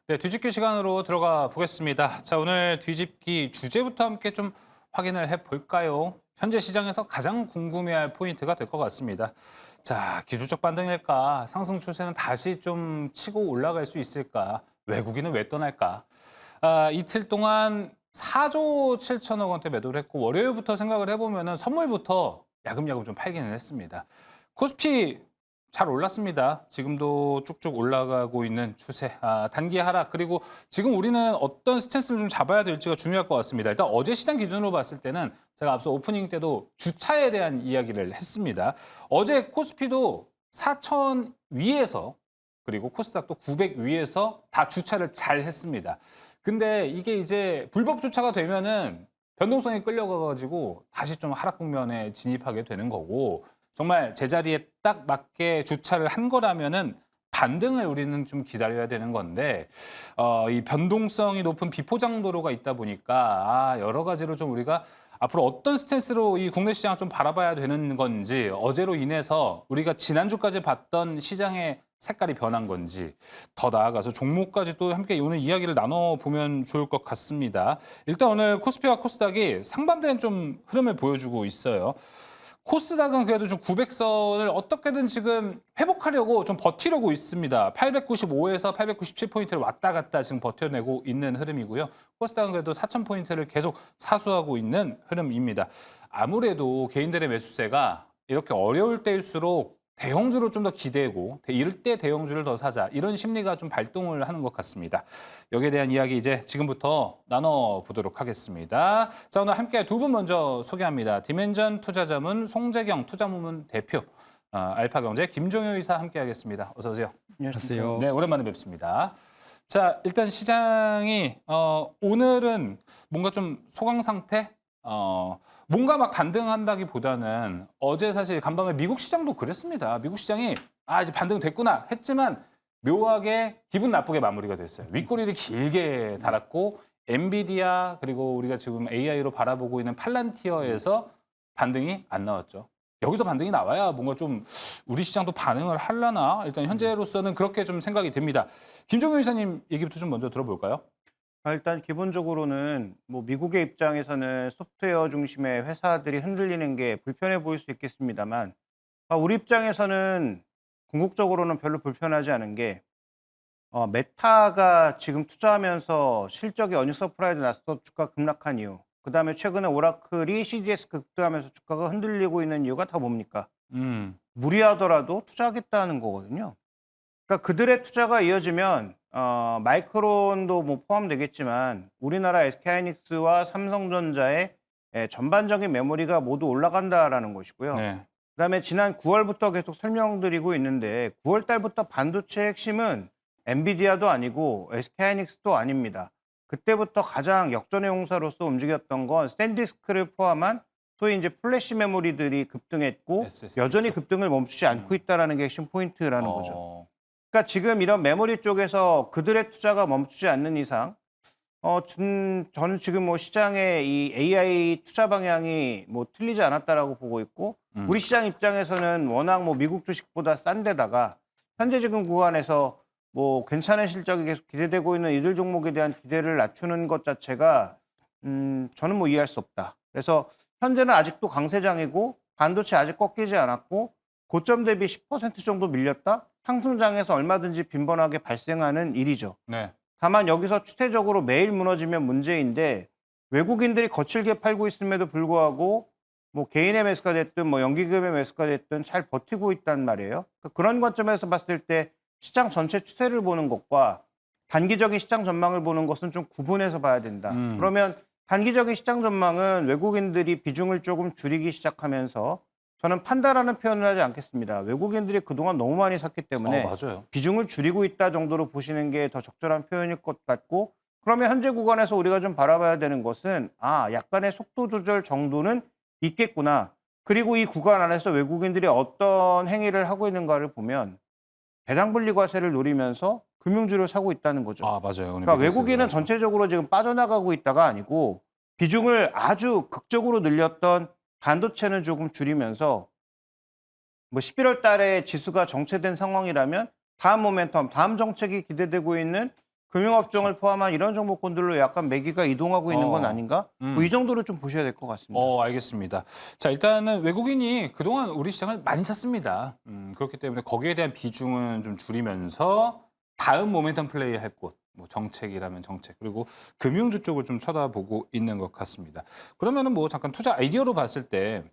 네, 뒤집기 시간으로 들어가 보겠습니다. 자, 오늘 뒤집기 주제부터 함께 좀 확인을 해볼까요? 현재 시장에서 가장 궁금해할 포인트가 될 것 같습니다. 자, 기술적 반등일까? 상승 추세는 다시 좀 치고 올라갈 수 있을까? 외국인은 왜 떠날까? 이틀 동안 4조 7천억 원대 매도를 했고 월요일부터 생각을 해보면은 선물부터 야금야금 좀 팔기는 했습니다. 코스피 잘 올랐습니다. 지금도 쭉쭉 올라가고 있는 추세. 단기 하락. 그리고 지금 우리는 어떤 스탠스를 좀 잡아야 될지가 중요할 것 같습니다. 일단 어제 시장 기준으로 봤을 때는 제가 앞서 오프닝 때도 주차에 대한 이야기를 했습니다. 어제 코스피도 4천 위에서 그리고 코스닥도 900 위에서 다 주차를 잘 했습니다. 근데 이게 이제 불법 주차가 되면은 변동성이 끌려가가지고 다시 좀 하락 국면에 진입하게 되는 거고 정말 제자리에 딱 맞게 주차를 한 거라면은 반등을 우리는 좀 기다려야 되는 건데 이 변동성이 높은 비포장 도로가 있다 보니까 여러 가지로 좀 우리가 앞으로 어떤 스탠스로 이 국내 시장을 좀 바라봐야 되는 건지 어제로 인해서 우리가 지난주까지 봤던 시장의 색깔이 변한 건지 더 나아가서 종목까지 또 함께 오늘 이야기를 나눠보면 좋을 것 같습니다. 일단 오늘 코스피와 코스닥이 상반된 좀 흐름을 보여주고 있어요. 코스닥은 그래도 좀 900선을 어떻게든 지금 회복하려고 좀 버티려고 있습니다. 895에서 897포인트를 왔다 갔다 지금 버텨내고 있는 흐름이고요. 코스닥은 그래도 4000포인트를 계속 사수하고 있는 흐름입니다. 아무래도 개인들의 매수세가 이렇게 어려울 때일수록 대형주로 좀 더 기대고 이럴 때 대형주를 더 사자 이런 심리가 좀 발동을 하는 것 같습니다. 여기에 대한 이야기 이제 지금부터 나눠보도록 하겠습니다. 자, 오늘 함께 두 분 먼저 소개합니다. 디멘전 투자자문 송재경 투자무문 대표, 알파경제 김종효 이사 함께하겠습니다. 어서 오세요. 안녕하세요. 네, 오랜만에 뵙습니다. 자, 일단 시장이 오늘은 뭔가 좀 소강 상태? 뭔가 막 반등한다기보다는 어제 사실 간밤에 미국 시장도 그랬습니다. 미국 시장이 이제 반등됐구나 했지만 묘하게 기분 나쁘게 마무리가 됐어요. 윗꼬리를 길게 달았고 엔비디아 그리고 우리가 지금 AI로 바라보고 있는 팔란티어에서 반등이 안 나왔죠. 여기서 반등이 나와야 뭔가 좀 우리 시장도 반응을 하려나 일단 현재로서는 그렇게 좀 생각이 듭니다. 김종효 이사님 얘기부터 좀 먼저 들어볼까요? 일단 기본적으로는 뭐 미국의 입장에서는 소프트웨어 중심의 회사들이 흔들리는 게 불편해 보일 수 있겠습니다만 우리 입장에서는 궁극적으로는 별로 불편하지 않은 게 메타가 지금 투자하면서 실적이 어닝 서프라이즈 났어 주가 급락한 이유, 그다음에 최근에 오라클이 CDS 급등하면서 주가가 흔들리고 있는 이유가 다 뭡니까? 무리하더라도 투자하겠다는 거거든요. 그러니까 그들의 투자가 이어지면 마이크론도 뭐 포함되겠지만 우리나라 SK하이닉스와 삼성전자의 전반적인 메모리가 모두 올라간다라는 것이고요. 네. 그다음에 지난 9월부터 계속 설명드리고 있는데 9월 달부터 반도체의 핵심은 엔비디아도 아니고 SK하이닉스도 아닙니다. 그때부터 가장 역전의 용사로서 움직였던 건 샌디스크를 포함한 소위 이제 플래시 메모리들이 급등했고 SSD 여전히 죠. 급등을 멈추지 않고 있다라는 게 핵심 포인트라는 거죠. 어, 그러니까 지금 이런 메모리 쪽에서 그들의 투자가 멈추지 않는 이상, 저는 지금 뭐 시장의 이 AI 투자 방향이 뭐 틀리지 않았다라고 보고 있고, 우리 시장 입장에서는 워낙 뭐 미국 주식보다 싼 데다가 현재 지금 구간에서 뭐 괜찮은 실적이 계속 기대되고 있는 이들 종목에 대한 기대를 낮추는 것 자체가 저는 뭐 이해할 수 없다. 그래서 현재는 아직도 강세장이고 반도체 아직 꺾이지 않았고 고점 대비 10% 정도 밀렸다? 상승장에서 얼마든지 빈번하게 발생하는 일이죠. 네. 다만 여기서 추세적으로 매일 무너지면 문제인데 외국인들이 거칠게 팔고 있음에도 불구하고 뭐 개인의 매수가 됐든 뭐 연기금의 매수가 됐든 잘 버티고 있단 말이에요. 그러니까 그런 관점에서 봤을 때 시장 전체 추세를 보는 것과 단기적인 시장 전망을 보는 것은 좀 구분해서 봐야 된다. 그러면 단기적인 시장 전망은 외국인들이 비중을 조금 줄이기 시작하면서 저는 판다라는 표현을 하지 않겠습니다. 외국인들이 그동안 너무 많이 샀기 때문에 맞아요. 비중을 줄이고 있다 정도로 보시는 게 더 적절한 표현일 것 같고, 그러면 현재 구간에서 우리가 좀 바라봐야 되는 것은 약간의 속도 조절 정도는 있겠구나. 그리고 이 구간 안에서 외국인들이 어떤 행위를 하고 있는가를 보면 배당분리 과세를 노리면서 금융주를 사고 있다는 거죠. 맞아요. 그러니까 외국인은 전체적으로 지금 빠져나가고 있다가 아니고 비중을 아주 극적으로 늘렸던 반도체는 조금 줄이면서 뭐 11월 달에 지수가 정체된 상황이라면 다음 모멘텀, 다음 정책이 기대되고 있는 금융업종을 포함한 이런 종목군들로 약간 매기가 이동하고 있는 건 아닌가? 뭐 이 정도로 좀 보셔야 될 것 같습니다. 알겠습니다. 자, 일단은 외국인이 그동안 우리 시장을 많이 샀습니다. 그렇기 때문에 거기에 대한 비중은 좀 줄이면서 다음 모멘텀 플레이 할 곳, 뭐 정책이라면 정책, 그리고 금융주 쪽을 좀 쳐다보고 있는 것 같습니다. 그러면은 뭐 잠깐 투자 아이디어로 봤을 때,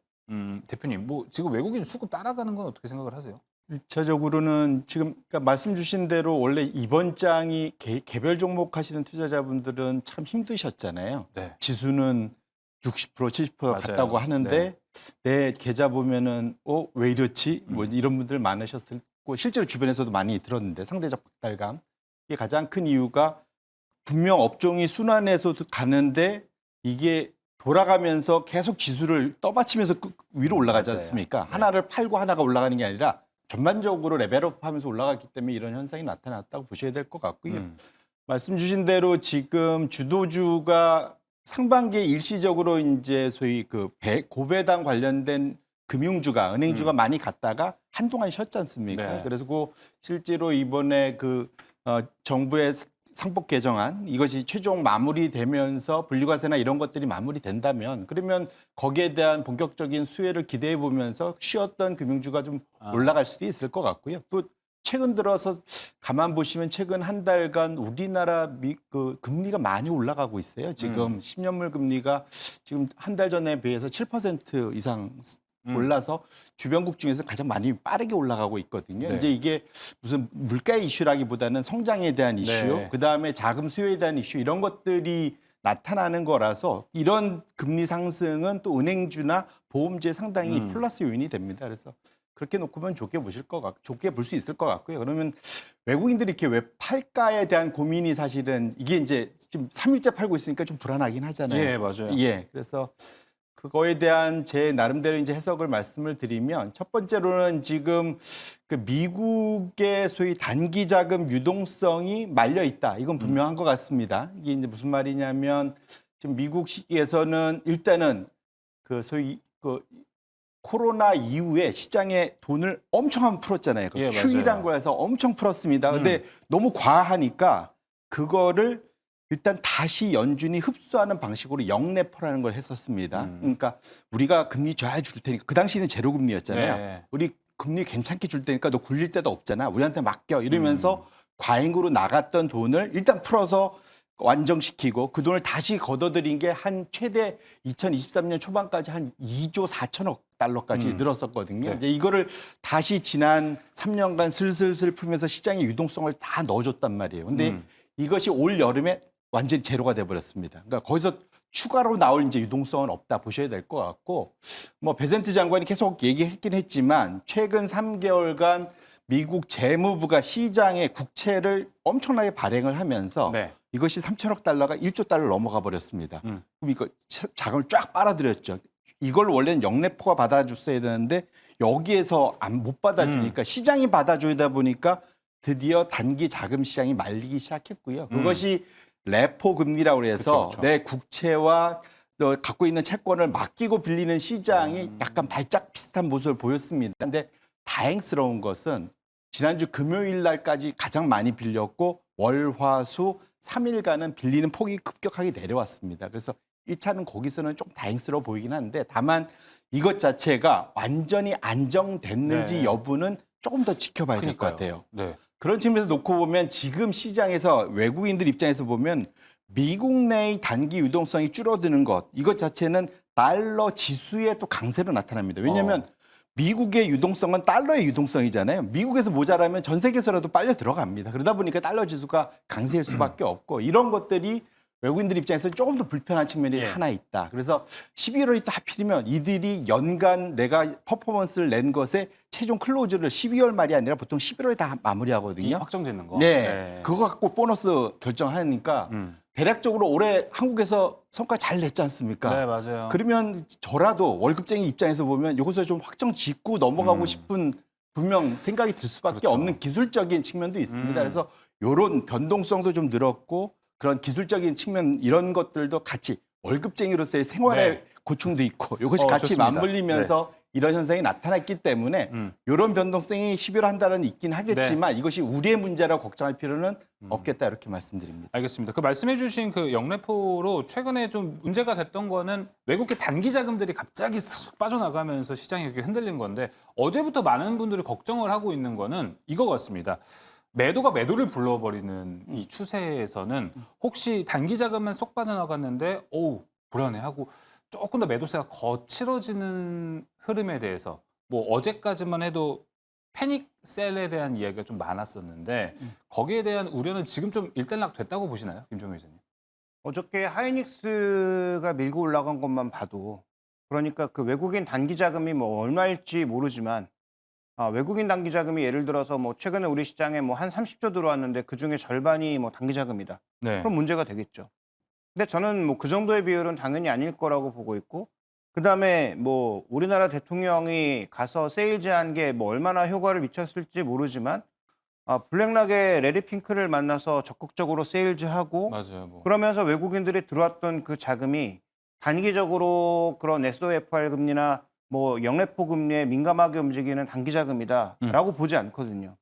대표님, 뭐 지금 외국인 수급 따라가는 건 어떻게 생각을 하세요? 1차적으로는 지금 그러니까 말씀 주신 대로 원래 이번 장이 개별 종목 하시는 투자자분들은 참 힘드셨잖아요. 네. 지수는 60%, 70% 맞아요. 갔다고 하는데 내 계좌 보면은 왜 이렇지? 뭐 이런 분들 많으셨을 거고 실제로 주변에서도 많이 들었는데 상대적 박탈감. 이게 가장 큰 이유가 분명 업종이 순환해서 가는데 이게 돌아가면서 계속 지수를 떠받치면서 위로 올라가지 맞아요. 않습니까? 네. 하나를 팔고 하나가 올라가는 게 아니라 전반적으로 레벨업하면서 올라갔기 때문에 이런 현상이 나타났다고 보셔야 될 것 같고요. 말씀 주신 대로 지금 주도주가 상반기에 일시적으로 이제 소위 그 고배당 관련된 금융주가 은행주가 많이 갔다가 한동안 쉬었지 않습니까? 네. 그래서 실제로 이번에 정부의 상법 개정안 이것이 최종 마무리되면서 분리과세나 이런 것들이 마무리된다면 그러면 거기에 대한 본격적인 수혜를 기대해 보면서 쉬었던 금융주가 좀 올라갈 수도 있을 것 같고요. 또 최근 들어서 가만 보시면 최근 한 달간 우리나라 금리가 많이 올라가고 있어요. 지금 10년물 금리가 지금 한 달 전에 비해서 7% 이상 올라서 주변국 중에서 가장 많이 빠르게 올라가고 있거든요. 네. 이제 이게 무슨 물가의 이슈라기보다는 성장에 대한 이슈, 네. 그다음에 자금 수요에 대한 이슈 이런 것들이 나타나는 거라서 이런 금리 상승은 또 은행주나 보험주에 상당히 플러스 요인이 됩니다. 그래서 그렇게 놓고 보면 좋게 볼 수 있을 것 같고요. 그러면 외국인들이 이렇게 왜 팔까에 대한 고민이 사실은 이게 이제 지금 3일째 팔고 있으니까 좀 불안하긴 하잖아요. 예, 맞아요. 예, 그래서 그거에 대한 제 나름대로 이제 해석을 말씀을 드리면 첫 번째로는 지금 그 미국의 소위 단기 자금 유동성이 말려 있다. 이건 분명한 것 같습니다. 이게 이제 무슨 말이냐면 지금 미국에서는 일단은 그 소위 코로나 이후에 시장에 돈을 엄청 한번 풀었잖아요. 예, QE란 맞아요. 거에서 엄청 풀었습니다. 근데 너무 과하니까 그거를 일단 다시 연준이 흡수하는 방식으로 영내포라는 걸 했었습니다. 그러니까 우리가 금리 잘 줄 테니까 그 당시에는 제로 금리였잖아요. 네. 우리 금리 괜찮게 줄 테니까 너 굴릴 데도 없잖아. 우리한테 맡겨 이러면서 과잉으로 나갔던 돈을 일단 풀어서 완정시키고 그 돈을 다시 걷어들인 게 한 최대 2023년 초반까지 한 2조 4천억 달러까지 늘었었거든요. 네. 이제 이거를 다시 지난 3년간 슬슬슬 풀면서 시장의 유동성을 다 넣어줬단 말이에요. 근데 이것이 올 여름에 완전히 제로가 돼버렸습니다. 그러니까 거기서 추가로 나올 이제 유동성은 없다 보셔야 될 것 같고, 뭐 베센트 장관이 계속 얘기했긴 했지만 최근 3개월간 미국 재무부가 시장에 국채를 엄청나게 발행을 하면서 네. 이것이 3천억 달러가 1조 달러 넘어가 버렸습니다. 그럼 이거 자금을 쫙 빨아들였죠. 이걸 원래는 영내포가 받아줬어야 되는데 여기에서 못 받아주니까 시장이 받아줘야 보니까 드디어 단기 자금 시장이 말리기 시작했고요. 그것이 레포 금리라고 해서 그쵸. 내 국채와 너 갖고 있는 채권을 맡기고 빌리는 시장이 약간 발작 비슷한 모습을 보였습니다. 근데 다행스러운 것은 지난주 금요일 날까지 가장 많이 빌렸고 월, 화, 수 3일간은 빌리는 폭이 급격하게 내려왔습니다. 그래서 1차는 거기서는 좀 다행스러워 보이긴 한데 다만 이것 자체가 완전히 안정됐는지 네. 여부는 조금 더 지켜봐야 될 것 같아요. 네. 그런 측면에서 놓고 보면 지금 시장에서 외국인들 입장에서 보면 미국 내의 단기 유동성이 줄어드는 것 이것 자체는 달러 지수의 또 강세로 나타납니다. 왜냐하면 미국의 유동성은 달러의 유동성이잖아요. 미국에서 모자라면 전 세계에서라도 빨려 들어갑니다. 그러다 보니까 달러 지수가 강세일 수밖에 없고 이런 것들이 외국인들 입장에서 조금 더 불편한 측면이 하나 있다. 그래서 11월이 또 하필이면 이들이 연간 내가 퍼포먼스를 낸 것에 최종 클로즈를 12월 말이 아니라 보통 11월에 다 이 마무리하거든요. 확정 짓는 거. 네. 그거 갖고 보너스 결정하니까 대략적으로 올해 한국에서 성과 잘 냈지 않습니까? 네, 맞아요. 그러면 저라도 월급쟁이 입장에서 보면 이것을 좀 확정 짓고 넘어가고 싶은 분명 생각이 들 수밖에 그렇죠. 없는 기술적인 측면도 있습니다. 그래서 이런 변동성도 좀 늘었고 그런 기술적인 측면 이런 것들도 같이 월급쟁이로서의 생활의 네. 고충도 있고 이것이 같이 좋습니다. 맞물리면서 이런 현상이 나타났기 때문에 이런 변동성이 11월 한 달은 있긴 하겠지만 이것이 우리의 문제라고 걱정할 필요는 없겠다 이렇게 말씀드립니다. 알겠습니다. 그 말씀해주신 그 영래포로 최근에 좀 문제가 됐던 거는 외국계 단기 자금들이 갑자기 쓱 빠져나가면서 시장이 이렇게 흔들린 건데 어제부터 많은 분들이 걱정을 하고 있는 거는 이거 같습니다. 매도가 매도를 불러버리는 이 추세에서는 혹시 단기 자금만 쏙 빠져나갔는데 불안해하고 조금 더 매도세가 거칠어지는 흐름에 대해서 뭐 어제까지만 해도 패닉셀에 대한 이야기가 좀 많았었는데 거기에 대한 우려는 지금 좀 일단락 됐다고 보시나요? 김종현 기자님. 어저께 하이닉스가 밀고 올라간 것만 봐도 그러니까 그 외국인 단기 자금이 뭐 얼마일지 모르지만 외국인 단기 자금이 예를 들어서 뭐 최근에 우리 시장에 뭐 한 30조 들어왔는데 그중에 절반이 뭐 단기 자금이다. 네. 그럼 문제가 되겠죠. 근데 저는 뭐 그 정도의 비율은 당연히 아닐 거라고 보고 있고 그다음에 뭐 우리나라 대통령이 가서 세일즈한 게 뭐 얼마나 효과를 미쳤을지 모르지만 블랙락의 레리 핑크를 만나서 적극적으로 세일즈하고 맞아요. 뭐. 그러면서 외국인들이 들어왔던 그 자금이 단기적으로 그런 SOFR 금리나 뭐 영래포 금리에 민감하게 움직이는 단기 자금이다라고 보지 않거든요.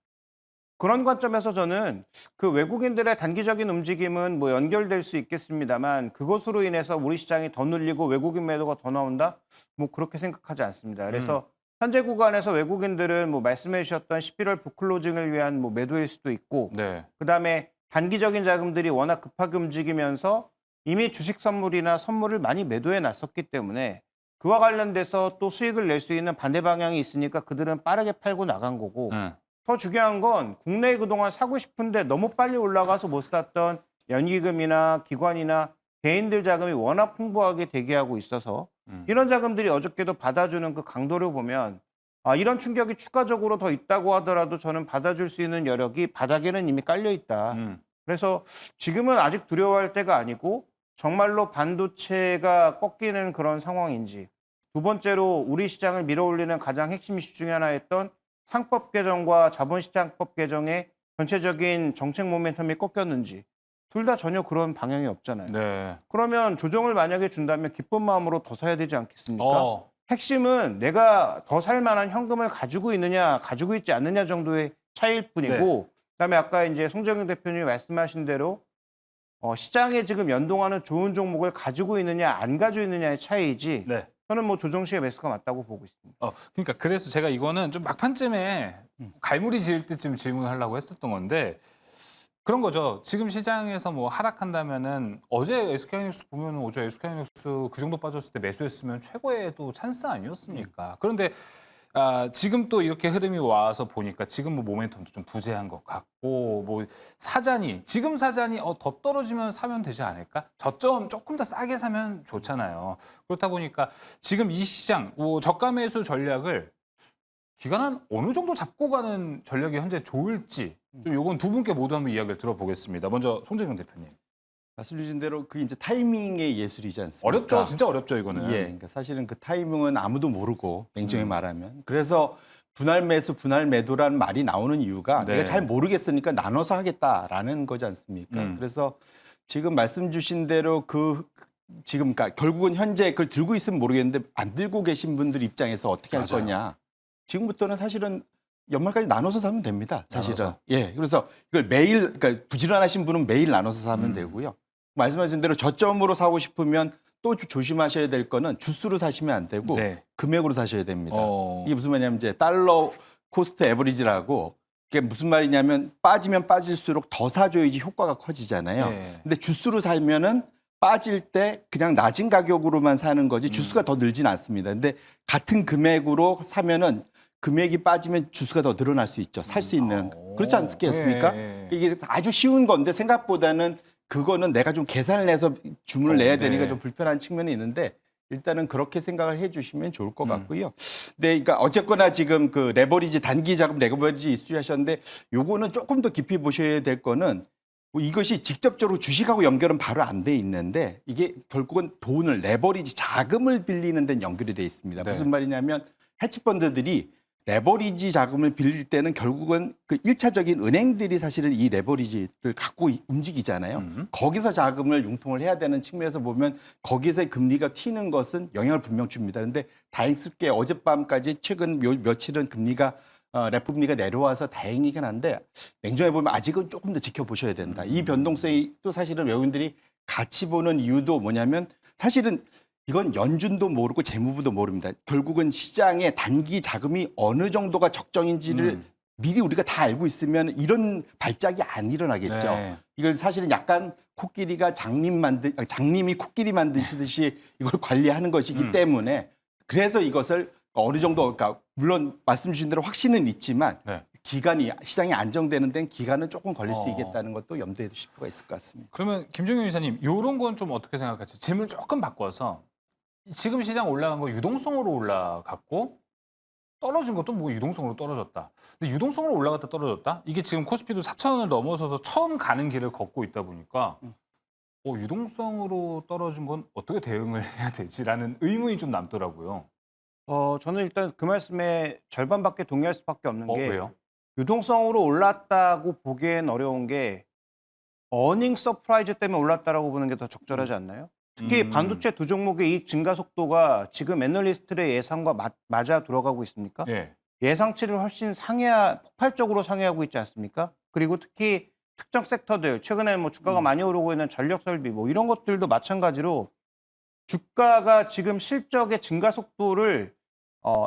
그런 관점에서 저는 그 외국인들의 단기적인 움직임은 뭐 연결될 수 있겠습니다만 그것으로 인해서 우리 시장이 더 눌리고 외국인 매도가 더 나온다? 뭐 그렇게 생각하지 않습니다. 그래서 현재 구간에서 외국인들은 뭐 말씀해 주셨던 11월 북클로징을 위한 뭐 매도일 수도 있고 네. 그다음에 단기적인 자금들이 워낙 급하게 움직이면서 이미 주식 선물이나 선물을 많이 매도해 놨었기 때문에 그와 관련돼서 또 수익을 낼 수 있는 반대 방향이 있으니까 그들은 빠르게 팔고 나간 거고 더 중요한 건 국내에 그동안 사고 싶은데 너무 빨리 올라가서 못 샀던 연기금이나 기관이나 개인들 자금이 워낙 풍부하게 대기하고 있어서 이런 자금들이 어저께도 받아주는 그 강도를 보면 이런 충격이 추가적으로 더 있다고 하더라도 저는 받아줄 수 있는 여력이 바닥에는 이미 깔려 있다. 그래서 지금은 아직 두려워할 때가 아니고 정말로 반도체가 꺾이는 그런 상황인지 두 번째로 우리 시장을 밀어올리는 가장 핵심 이슈 중에 하나였던 상법 개정과 자본시장법 개정의 전체적인 정책 모멘텀이 꺾였는지 둘 다 전혀 그런 방향이 없잖아요. 네. 그러면 조정을 만약에 준다면 기쁜 마음으로 더 사야 되지 않겠습니까? 핵심은 내가 더 살 만한 현금을 가지고 있느냐, 가지고 있지 않느냐 정도의 차이일 뿐이고 그다음에 아까 이제 송정영 대표님이 말씀하신 대로 시장에 지금 연동하는 좋은 종목을 가지고 있느냐, 안 가지고 있느냐의 차이이지 네. 저는 뭐 조정 시에 매수가 맞다고 보고 있습니다. 그러니까 그래서 제가 이거는 좀 막판쯤에 갈무리 지을 때쯤 질문을 하려고 했었던 건데 그런 거죠. 지금 시장에서 뭐 하락한다면은 어제 SK하이닉스 보면은 어제 SK하이닉스 그 정도 빠졌을 때 매수했으면 최고의 또 찬스 아니었습니까? 그런데 지금 또 이렇게 흐름이 와서 보니까 지금 뭐 모멘텀도 좀 부재한 것 같고 뭐 지금 사잔이 더 떨어지면 사면 되지 않을까? 저점 조금 더 싸게 사면 좋잖아요. 그렇다 보니까 지금 이 시장 저가 매수 전략을 기간은 어느 정도 잡고 가는 전략이 현재 좋을지 좀 요건 두 분께 모두 한번 이야기를 들어보겠습니다. 먼저 송재경 대표님. 말씀 주신 대로 그 이제 타이밍의 예술이지 않습니까? 어렵죠. 진짜 어렵죠, 이거는. 예, 그러니까 사실은 그 타이밍은 아무도 모르고 냉정히 말하면 그래서 분할 매수, 분할 매도라는 말이 나오는 이유가 네. 내가 잘 모르겠으니까 나눠서 하겠다라는 거지 않습니까? 그래서 지금 말씀 주신 대로 지금 그러니까 결국은 현재 그걸 들고 있으면 모르겠는데 안 들고 계신 분들 입장에서 어떻게 할 맞아요. 거냐? 지금부터는 사실은 연말까지 나눠서 사면 됩니다. 사실은. 나눠서. 예, 그래서 이걸 매일 그러니까 부지런하신 분은 매일 나눠서 사면 되고요. 말씀하신 대로 저점으로 사고 싶으면 또 조심하셔야 될 거는 주수로 사시면 안 되고 네. 금액으로 사셔야 됩니다. 어. 이게 무슨 말이냐면 이제 달러 코스트 에버리지라고 이게 무슨 말이냐면 빠지면 빠질수록 더 사줘야지 효과가 커지잖아요. 네. 근데 주수로 사면은 빠질 때 그냥 낮은 가격으로만 사는 거지 주수가 더 늘진 않습니다. 근데 같은 금액으로 사면은 금액이 빠지면 주수가 더 늘어날 수 있죠. 살 수 있는. 그렇지 않겠습니까? 네. 이게 아주 쉬운 건데 생각보다는 그거는 내가 좀 계산을 해서 주문을 내야 되니까 네. 좀 불편한 측면이 있는데 일단은 그렇게 생각을 해 주시면 좋을 것 같고요. 네, 그러니까 어쨌거나 지금 그 레버리지 단기 자금 레버리지 이슈 하셨는데 요거는 조금 더 깊이 보셔야 될 거는 뭐 이것이 직접적으로 주식하고 연결은 바로 안 돼 있는데 이게 결국은 돈을 레버리지 자금을 빌리는 데는 연결이 돼 있습니다. 네. 무슨 말이냐면 해치펀드들이 레버리지 자금을 빌릴 때는 결국은 그 1차적인 은행들이 사실은 이 레버리지를 갖고 움직이잖아요. 거기서 자금을 융통을 해야 되는 측면에서 보면 거기서의 금리가 튀는 것은 영향을 분명 줍니다. 그런데 다행스럽게 어젯밤까지 최근 며칠은 금리가 레포 금리가 내려와서 다행이긴 한데 냉정해 보면 아직은 조금 더 지켜보셔야 된다. 이 변동성이 또 사실은 외국인들이 같이 보는 이유도 뭐냐면 사실은 이건 연준도 모르고 재무부도 모릅니다. 결국은 시장에 단기 자금이 어느 정도가 적정인지를 미리 우리가 다 알고 있으면 이런 발작이 안 일어나겠죠. 네. 이걸 사실은 약간 코끼리가 장님이 코끼리 만드시듯이 이걸 관리하는 것이기 때문에 그래서 이것을 어느 정도 그러니까 물론 말씀 주신 대로 확신은 있지만 네. 기간이 시장이 안정되는 데는 기간은 조금 걸릴 수 어. 있겠다는 것도 염두에 두실 필요가 있을 것 같습니다. 그러면 김종윤 이사님, 이런 건 좀 어떻게 생각하세요? 질문 조금 바꿔서 지금 시장 올라간 거 유동성으로 올라갔고 떨어진 것도 뭐 유동성으로 떨어졌다. 근데 유동성으로 올라갔다 떨어졌다? 이게 지금 코스피도 4,000원을 넘어서서 처음 가는 길을 걷고 있다 보니까 유동성으로 떨어진 건 어떻게 대응을 해야 되지라는 의문이 좀 남더라고요. 저는 일단 그 말씀에 절반밖에 동의할 수밖에 없는 게 왜요? 유동성으로 올랐다고 보기엔 어려운 게 어닝 서프라이즈 때문에 올랐다라고 보는 게 더 적절하지 않나요? 특히 반도체 두 종목의 이익 증가 속도가 지금 애널리스트의 예상과 맞아 들어가고 있습니까? 예. 예상치를 훨씬 폭발적으로 상회하고 있지 않습니까? 그리고 특히 특정 섹터들, 최근에 뭐 주가가 많이 오르고 있는 전력 설비 뭐 이런 것들도 마찬가지로 주가가 지금 실적의 증가 속도를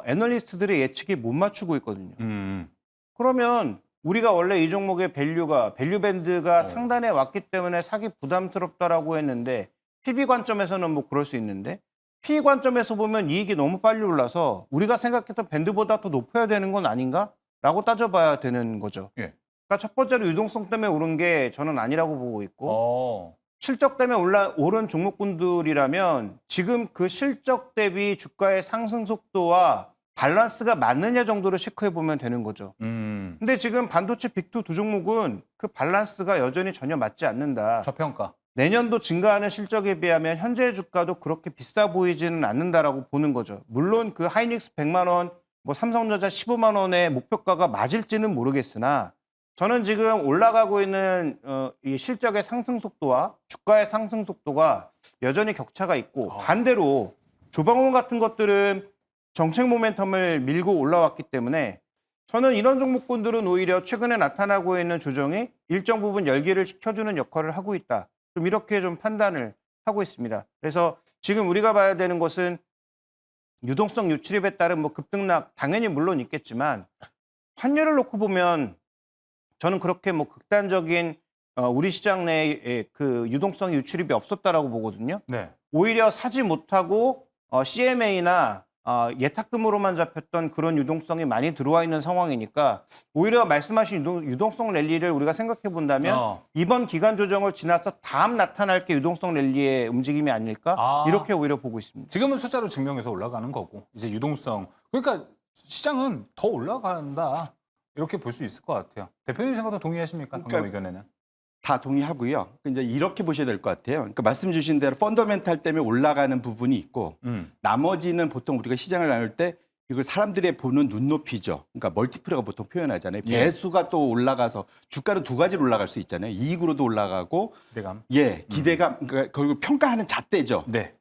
애널리스트들의 예측이 못 맞추고 있거든요. 그러면 우리가 원래 이 종목의 밸류 밴드가 상단에 왔기 때문에 사기 부담스럽다라고 했는데 PB 관점에서는 뭐 그럴 수 있는데 PE 관점에서 보면 이익이 너무 빨리 올라서 우리가 생각했던 밴드보다 더 높아야 되는 건 아닌가라고 따져봐야 되는 거죠. 예. 그러니까 첫 번째로 유동성 때문에 오른 게 저는 아니라고 보고 있고 실적 때문에 오른 종목군들이라면 지금 그 실적 대비 주가의 상승 속도와 밸런스가 맞느냐 정도를 체크해 보면 되는 거죠. 근데 지금 반도체 빅2 두 종목은 그 밸런스가 여전히 전혀 맞지 않는다. 저평가. 내년도 증가하는 실적에 비하면 현재 주가도 그렇게 비싸 보이지는 않는다라고 보는 거죠. 물론 그 하이닉스 100만 원, 뭐 삼성전자 15만 원의 목표가가 맞을지는 모르겠으나 저는 지금 올라가고 있는 이 실적의 상승 속도와 주가의 상승 속도가 여전히 격차가 있고 반대로 조방원 같은 것들은 정책 모멘텀을 밀고 올라왔기 때문에 저는 이런 종목군들은 오히려 최근에 나타나고 있는 조정이 일정 부분 열기를 식혀주는 역할을 하고 있다. 좀 이렇게 좀 판단을 하고 있습니다. 그래서 지금 우리가 봐야 되는 것은 유동성 유출입에 따른 뭐 급등락 당연히 물론 있겠지만 환율을 놓고 보면 저는 그렇게 뭐 극단적인 우리 시장 내에 그 유동성 유출입이 없었다라고 보거든요. 네. 오히려 사지 못하고 CMA나 예탁금으로만 잡혔던 그런 유동성이 많이 들어와 있는 상황이니까 오히려 말씀하신 유동성 랠리를 우리가 생각해 본다면 이번 기간 조정을 지나서 다음 나타날 게 유동성 랠리의 움직임이 아닐까 이렇게 오히려 보고 있습니다. 지금은 숫자로 증명해서 올라가는 거고 이제 유동성. 그러니까 시장은 더 올라간다. 이렇게 볼 수 있을 것 같아요. 대표님 생각도 동의하십니까? 방금 의견에는. 다 동의하고요. 이제 이렇게 보셔야 될 것 같아요. 그러니까 말씀 주신 대로 펀더멘탈 때문에 올라가는 부분이 있고 나머지는 보통 우리가 시장을 나눌 때 이걸 사람들의 보는 눈높이죠. 그러니까 멀티플레가 보통 표현하잖아요. 예. 배수가 또 올라가서 주가는 두 가지로 올라갈 수 있잖아요. 이익으로도 올라가고 기대감. 기대감. 그러니까 결국 평가하는 잣대죠. 네.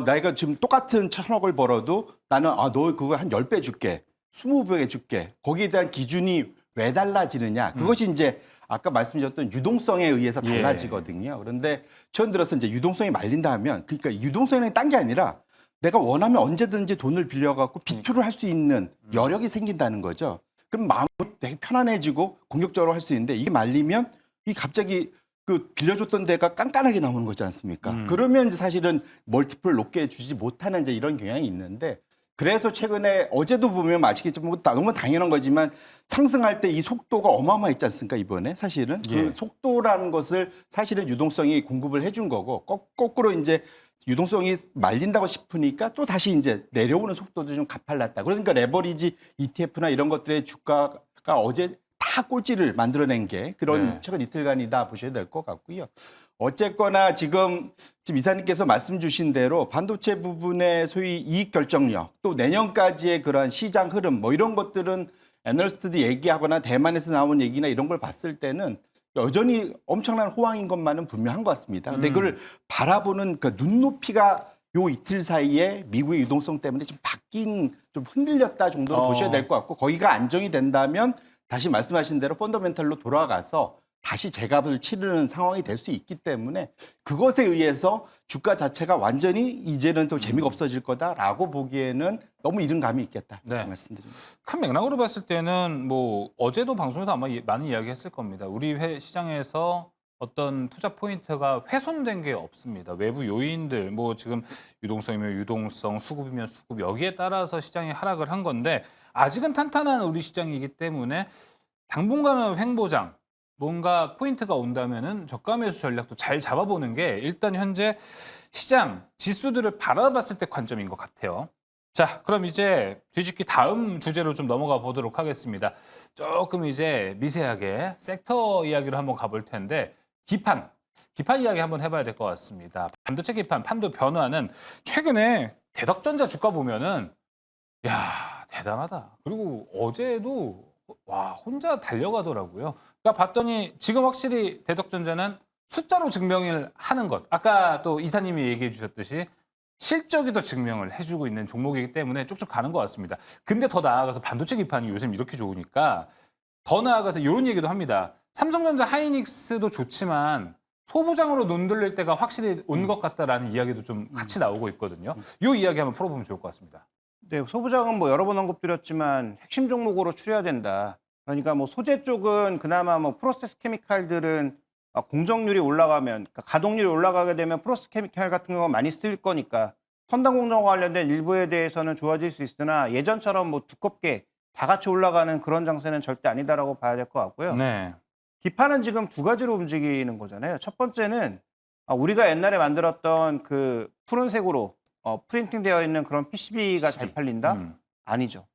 내가 지금 똑같은 1,000억을 벌어도 나는 너 그거 한 10배 줄게. 20배 줄게. 거기에 대한 기준이 왜 달라지느냐. 그것이 이제 아까 말씀드렸던 유동성에 의해서 달라지거든요. 그런데 처음 들어서 이제 유동성이 말린다 하면 그러니까 유동성이 딴 게 아니라 내가 원하면 언제든지 돈을 빌려갖고 비투를 할 수 있는 여력이 생긴다는 거죠. 그럼 마음이 되게 편안해지고 공격적으로 할 수 있는데 이게 말리면 이 갑자기 그 빌려줬던 데가 깐깐하게 나오는 거지 않습니까? 그러면 이제 사실은 멀티플을 높게 주지 못하는 이제 이런 경향이 있는데 그래서 최근에 어제도 보면 아시겠지만 너무 당연한 거지만 상승할 때 이 속도가 어마어마했지 않습니까 이번에 사실은 그 속도라는 것을 사실은 유동성이 공급을 해준 거고 거꾸로 이제 유동성이 말린다고 싶으니까 또 다시 이제 내려오는 속도도 좀 가팔랐다. 그러니까 레버리지 ETF나 이런 것들의 주가가 어제 다 꼴찌를 만들어낸 게 그런 최근 이틀간이다 보셔야 될 것 같고요. 어쨌거나 지금 이사님께서 말씀 주신 대로 반도체 부분의 소위 이익 결정력 또 내년까지의 그러한 시장 흐름 뭐 이런 것들은 애널리스트도 얘기하거나 대만에서 나온 얘기나 이런 걸 봤을 때는 여전히 엄청난 호황인 것만은 분명한 것 같습니다. 근데 그걸 바라보는 그 눈높이가 요 이틀 사이에 미국의 유동성 때문에 좀 바뀐, 좀 흔들렸다 정도로 보셔야 될 것 같고, 거기가 안정이 된다면 다시 말씀하신 대로 펀더멘털로 돌아가서 다시 제값을 치르는 상황이 될 수 있기 때문에 그것에 의해서 주가 자체가 완전히 이제는 또 재미가 없어질 거다라고 보기에는 너무 이른 감이 있겠다. 네. 말씀드립니다. 큰 맥락으로 봤을 때는 뭐 어제도 방송에서 아마 많은 이야기했을 겁니다. 우리 시장에서 어떤 투자 포인트가 훼손된 게 없습니다. 외부 요인들, 뭐 지금 유동성이면 유동성, 수급이면 수급 여기에 따라서 시장이 하락을 한 건데 아직은 탄탄한 우리 시장이기 때문에 당분간은 횡보장, 뭔가 포인트가 온다면은 저가 매수 전략도 잘 잡아보는 게 일단 현재 시장 지수들을 바라봤을 때 관점인 것 같아요. 자, 그럼 이제 뒤집기 다음 주제로 좀 넘어가 보도록 하겠습니다. 조금 이제 미세하게 섹터 이야기로 한번 가볼 텐데 기판 이야기 한번 해봐야 될 것 같습니다. 반도체 기판 판도 변화는 최근에 대덕전자 주가 보면은 야 대단하다. 그리고 어제도 와 혼자 달려가더라고요. 그러니까 봤더니 지금 확실히 대덕전자는 숫자로 증명을 하는 것. 아까 또 이사님이 얘기해 주셨듯이 실적이 더 증명을 해주고 있는 종목이기 때문에 쭉쭉 가는 것 같습니다. 근데 더 나아가서 반도체 기판이 요즘 이렇게 좋으니까 더 나아가서 이런 얘기도 합니다. 삼성전자 하이닉스도 좋지만 소부장으로 눈들릴 때가 확실히 온 것 같다라는 이야기도 좀 같이 나오고 있거든요. 이 이야기 한번 풀어보면 좋을 것 같습니다. 네, 소부장은 뭐 여러 번 언급드렸지만 핵심 종목으로 추려야 된다. 그러니까 뭐 소재 쪽은 그나마 뭐 프로세스 케미칼들은 공정률이 올라가면, 그러니까 가동률이 올라가게 되면 프로세스 케미칼 같은 경우가 많이 쓰일 거니까 첨단 공정과 관련된 일부에 대해서는 좋아질 수 있으나 예전처럼 뭐 두껍게 다 같이 올라가는 그런 장세는 절대 아니다라고 봐야 될 것 같고요. 네. 기판은 지금 두 가지로 움직이는 거잖아요. 첫 번째는 우리가 옛날에 만들었던 그 푸른색으로 프린팅 되어 있는 그런 PCB가 잘 팔린다? 아니죠.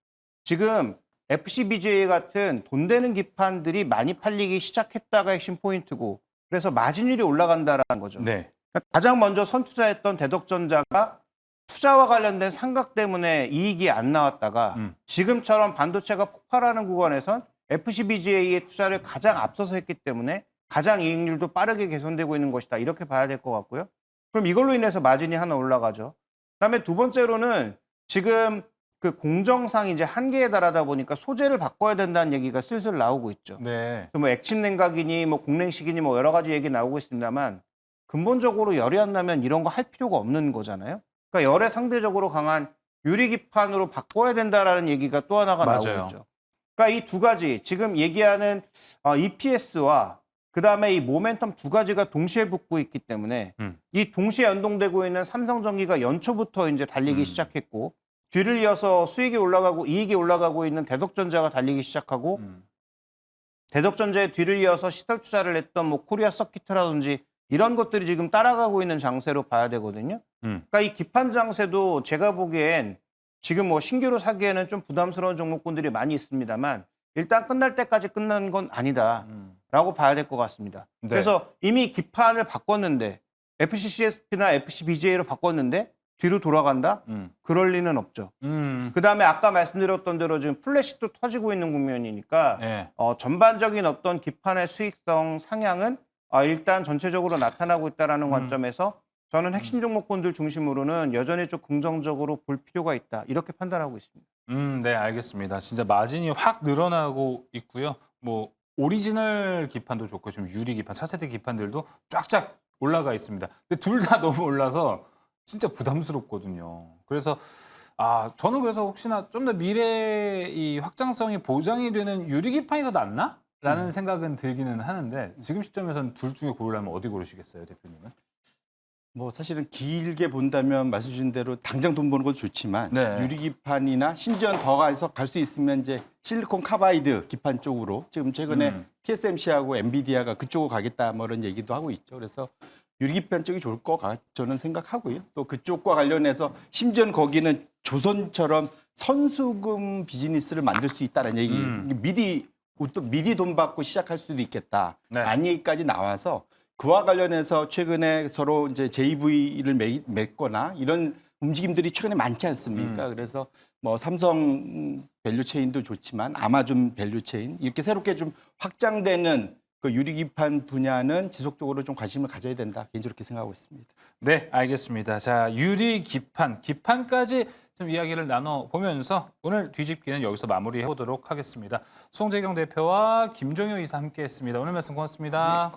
지금 FCBGA 같은 돈 되는 기판들이 많이 팔리기 시작했다가 핵심 포인트고 그래서 마진율이 올라간다라는 거죠. 네. 그러니까 가장 먼저 선투자했던 대덕전자가 투자와 관련된 상각 때문에 이익이 안 나왔다가 지금처럼 반도체가 폭발하는 구간에선 FCBGA의 투자를 가장 앞서서 했기 때문에 가장 이익률도 빠르게 개선되고 있는 것이다. 이렇게 봐야 될 것 같고요. 그럼 이걸로 인해서 마진이 하나 올라가죠. 그다음에 두 번째로는 지금 그 공정상 이제 한계에 달하다 보니까 소재를 바꿔야 된다는 얘기가 슬슬 나오고 있죠. 네. 뭐 액침 냉각이니 뭐 공냉식이니 뭐 여러 가지 얘기 나오고 있습니다만 근본적으로 열이 안 나면 이런 거 할 필요가 없는 거잖아요. 그러니까 열에 상대적으로 강한 유리기판으로 바꿔야 된다라는 얘기가 또 하나가 맞아요. 나오고 있죠. 그러니까 이 두 가지 지금 얘기하는 EPS와 그다음에 이 모멘텀 두 가지가 동시에 붙고 있기 때문에 이 동시에 연동되고 있는 삼성전기가 연초부터 이제 달리기 시작했고 뒤를 이어서 수익이 올라가고 이익이 올라가고 있는 대덕전자가 달리기 시작하고 대덕전자의 뒤를 이어서 시설 투자를 했던 뭐 코리아 서키트라든지 이런 것들이 지금 따라가고 있는 장세로 봐야 되거든요. 그러니까 이 기판 장세도 제가 보기엔 지금 뭐 신규로 사기에는 좀 부담스러운 종목군들이 많이 있습니다만 일단 끝날 때까지 끝난 건 아니다라고 봐야 될 것 같습니다. 네. 그래서 이미 기판을 바꿨는데 FCCSP나 FCBJ로 바꿨는데 뒤로 돌아간다? 그럴 리는 없죠. 그다음에 아까 말씀드렸던 대로 지금 플래시도 터지고 있는 국면이니까 네. 전반적인 어떤 기판의 수익성 상향은 일단 전체적으로 나타나고 있다는 관점에서 저는 핵심 종목군들 중심으로는 여전히 좀 긍정적으로 볼 필요가 있다. 이렇게 판단하고 있습니다. 네, 알겠습니다. 진짜 마진이 확 늘어나고 있고요. 뭐 오리지널 기판도 좋고 지금 유리 기판, 차세대 기판들도 쫙쫙 올라가 있습니다. 근데 둘 다 너무 올라서 진짜 부담스럽거든요. 그래서 저는 그래서 혹시나 좀 더 미래 이 확장성이 보장이 되는 유리 기판이 더 낫나? 라는 생각은 들기는 하는데 지금 시점에서는 둘 중에 고르려면 어디 고르시겠어요, 대표님은? 뭐 사실은 길게 본다면 말씀 주신 대로 당장 돈 버는 것도 좋지만 네. 유리기판이나 심지어 더 가서 갈 수 있으면 이제 실리콘 카바이드 기판 쪽으로 지금 최근에 TSMC하고 엔비디아가 그쪽으로 가겠다 뭐 이런 얘기도 하고 있죠. 그래서 유리기판 쪽이 좋을 것 같 저는 생각하고요. 또 그쪽과 관련해서 심지어 거기는 조선처럼 선수금 비즈니스를 만들 수 있다는 얘기. 미리 돈 받고 시작할 수도 있겠다. 네. 라는 얘기까지 나와서 그와 관련해서 최근에 서로 이제 JV를 맺거나 이런 움직임들이 최근에 많지 않습니까? 그래서 뭐 삼성 밸류체인도 좋지만 아마존 밸류체인 이렇게 새롭게 좀 확장되는 그 유리기판 분야는 지속적으로 좀 관심을 가져야 된다. 개인적으로 그렇게 생각하고 있습니다. 네, 알겠습니다. 자, 유리 기판까지 좀 이야기를 나눠보면서 오늘 뒤집기는 여기서 마무리해 보도록 하겠습니다. 송재경 대표와 김종효 이사 함께했습니다. 오늘 말씀 고맙습니다.